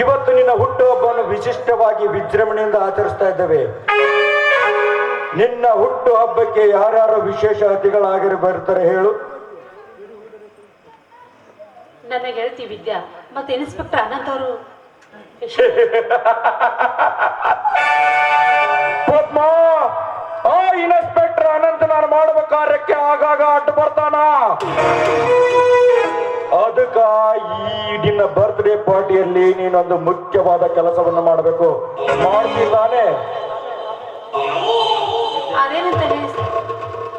ಇವತ್ತು ನಿನ್ನ ಹುಟ್ಟುಹಬ್ಬವನ್ನು ವಿಶಿಷ್ಟವಾಗಿ ವಿಜೃಂಭಣೆಯಿಂದ ಆಚರಿಸ್ತಾ ಇದ್ದೇವೆ. ನಿನ್ನ ಹುಟ್ಟು ಹಬ್ಬಕ್ಕೆ ಯಾರ್ಯಾರು ವಿಶೇಷ ಅತಿಥಿಗಳಾಗಿ ಬರ್ತಾರೆ ಹೇಳು? ನನ್ನ ಗೆಳತಿ ವಿದ್ಯಾ ಮತ್ತೆ ಇನ್ಸ್ಪೆಕ್ಟರ್ ಅನಂತ್ ಅವರು. ಪದ್ಮ, ಆ ಇನ್ಸ್ಪೆಕ್ಟರ್ ಅನಂತ್ ನಾನು ಮಾಡುವ ಕಾರ್ಯಕ್ಕೆ ಆಗಾಗ ಅಡ್ಡು ಬರ್ತಾನ. ಅದಕ್ಕ ಈ ನಿನ್ನ ಬರ್ತ್ಡೇ ಪಾರ್ಟಿಯಲ್ಲಿ ನೀನೊಂದು ಮುಖ್ಯವಾದ ಕೆಲಸವನ್ನು ಮಾಡಬೇಕು. ಮಾಡ್ತಿದ್ದಾನೆ? ಅದೇನಂತ ಹೇಳಿ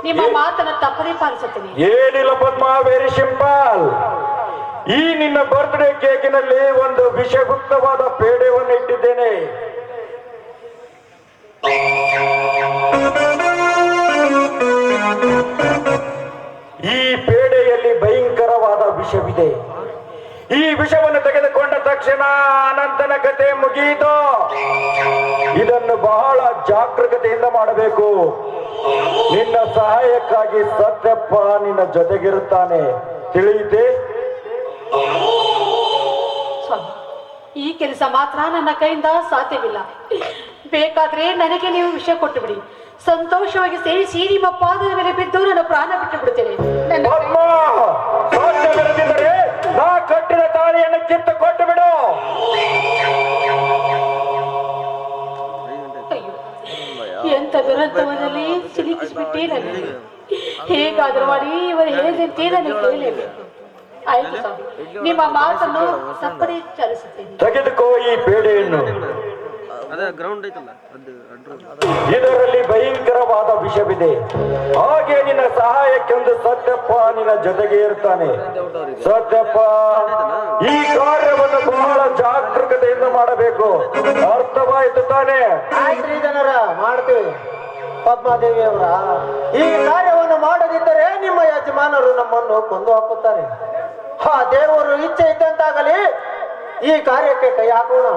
ನಿಮ್ಮ ಮಾತನ್ನ ತಪ್ಪದೇ ಪಾಲಿಸುತ್ತೇನೆ. ಏನಿಲ್ಲ ಪದ್ಮ, ವೆರಿ ಸಿಂಪಲ್. ಈ ನಿನ್ನ ಬರ್ತ್ಡೇ ಕೇಕಿನಲ್ಲಿ ಒಂದು ವಿಷಯುಕ್ತವಾದ ಪೇಡೆಯನ್ನು ಇಟ್ಟಿದ್ದೇನೆ. ಈ ಪೇಡೆಯಲ್ಲಿ ಭಯಂಕರವಾದ ವಿಷವಿದೆ. ಈ ವಿಷವನ್ನು ತೆಗೆದುಕೊಂಡ ತಕ್ಷಣ ಅನಂತನ ಕತೆ ಮುಗಿಯಿತು. ಇದನ್ನು ಬಹಳ ಜಾಗರೂಕತೆಯಿಂದ ಮಾಡಬೇಕು. ನಿನ್ನ ಸಹಾಯಕ್ಕಾಗಿ ಸತ್ಯಪ್ಪ ನಿನ್ನ ಜೊತೆಗಿರುತ್ತಾನೆ, ತಿಳಿಯಿತೆ? ಸ್ವಾಮಿ, ಈ ಕೆಲಸ ಮಾತ್ರ ನನ್ನ ಕೈಯಿಂದ ಸಾಧ್ಯವಿಲ್ಲ. ಬೇಕಾದ್ರೆ ನನಗೆ ನೀವು ವಿಷಯ ಕೊಟ್ಟು ಬಿಡಿ. ಸಂತೋಷವಾಗಿ ಸೇರಿಸಿ ನಿಮ್ಮ ಪಾದದ ಮೇಲೆ ಬಿದ್ದು ನನ್ನ ಪ್ರಾಣ ಬಿಟ್ಟು ಬಿಡುತ್ತೇನೆ. ಸಾಧ್ಯವಿರದಿದ್ದರೆ ನಾ ಕಟ್ಟಿದ ತಾಳಿಯನ್ನು ಕಿತ್ತು ಕೊಟ್ಟು ಬಿಡು. ಎಂತ ದುರಂತವದಲ್ಲಿ ಸಿಲುಕಿಸಿಬಿಟ್ಟೇ ನನಗೆ. ಹೇಗಾದರೂ ಮಾಡಿ ಇವರು ಹೇಳಿದಂತೆ ನನಗೆ ಕೇಳಲೇಬೇಕು. ಆಯ್ತು ಸ್ವಾಮಿ, ನಿಮ್ಮ ಮಾತನ್ನು ತಪ್ಪದೇ ಚಾಲಿಸುತ್ತೇನೆ. ತೆಗೆದುಕೋ ಈ ಪೇಡೆಯನ್ನು. ಇದರಲ್ಲಿ ಭಯಂಕರವಾದ ವಿಷವಿದೆ. ಹಾಗೆ ನಿನ್ನ ಸಹಾಯಕ್ಕೆಂದು ಸತ್ಯಪ್ಪ ನಿನ್ನ ಜೊತೆಗೆ ಇರ್ತಾನೆ. ಸತ್ಯಪ್ಪ, ಈ ಕಾರ್ಯವನ್ನು ಬಹಳ ಜಾಗರೂಕತೆಯಿಂದ ಮಾಡಬೇಕು. ಅರ್ಥವಾಯಿತು ತಾನೆ? ಆಯ್ತು ಜನರ, ಮಾಡ್ತೀವಿ. ಪದ್ಮಾದೇವಿ ಅವರ ಈ ಕಾರ್ಯವನ್ನು ಮಾಡದಿದ್ದರೆ ನಿಮ್ಮ ಯಜಮಾನರು ನಮ್ಮನ್ನು ಕೊಂದು ಹಾಕುತ್ತಾರೆ. ಆ ದೇವರು ಇಚ್ಛೆ ಇದ್ದಂತಾಗಲಿ ಈ ಕಾರ್ಯಕ್ಕೆ ಕೈ ಹಾಕೋಣ.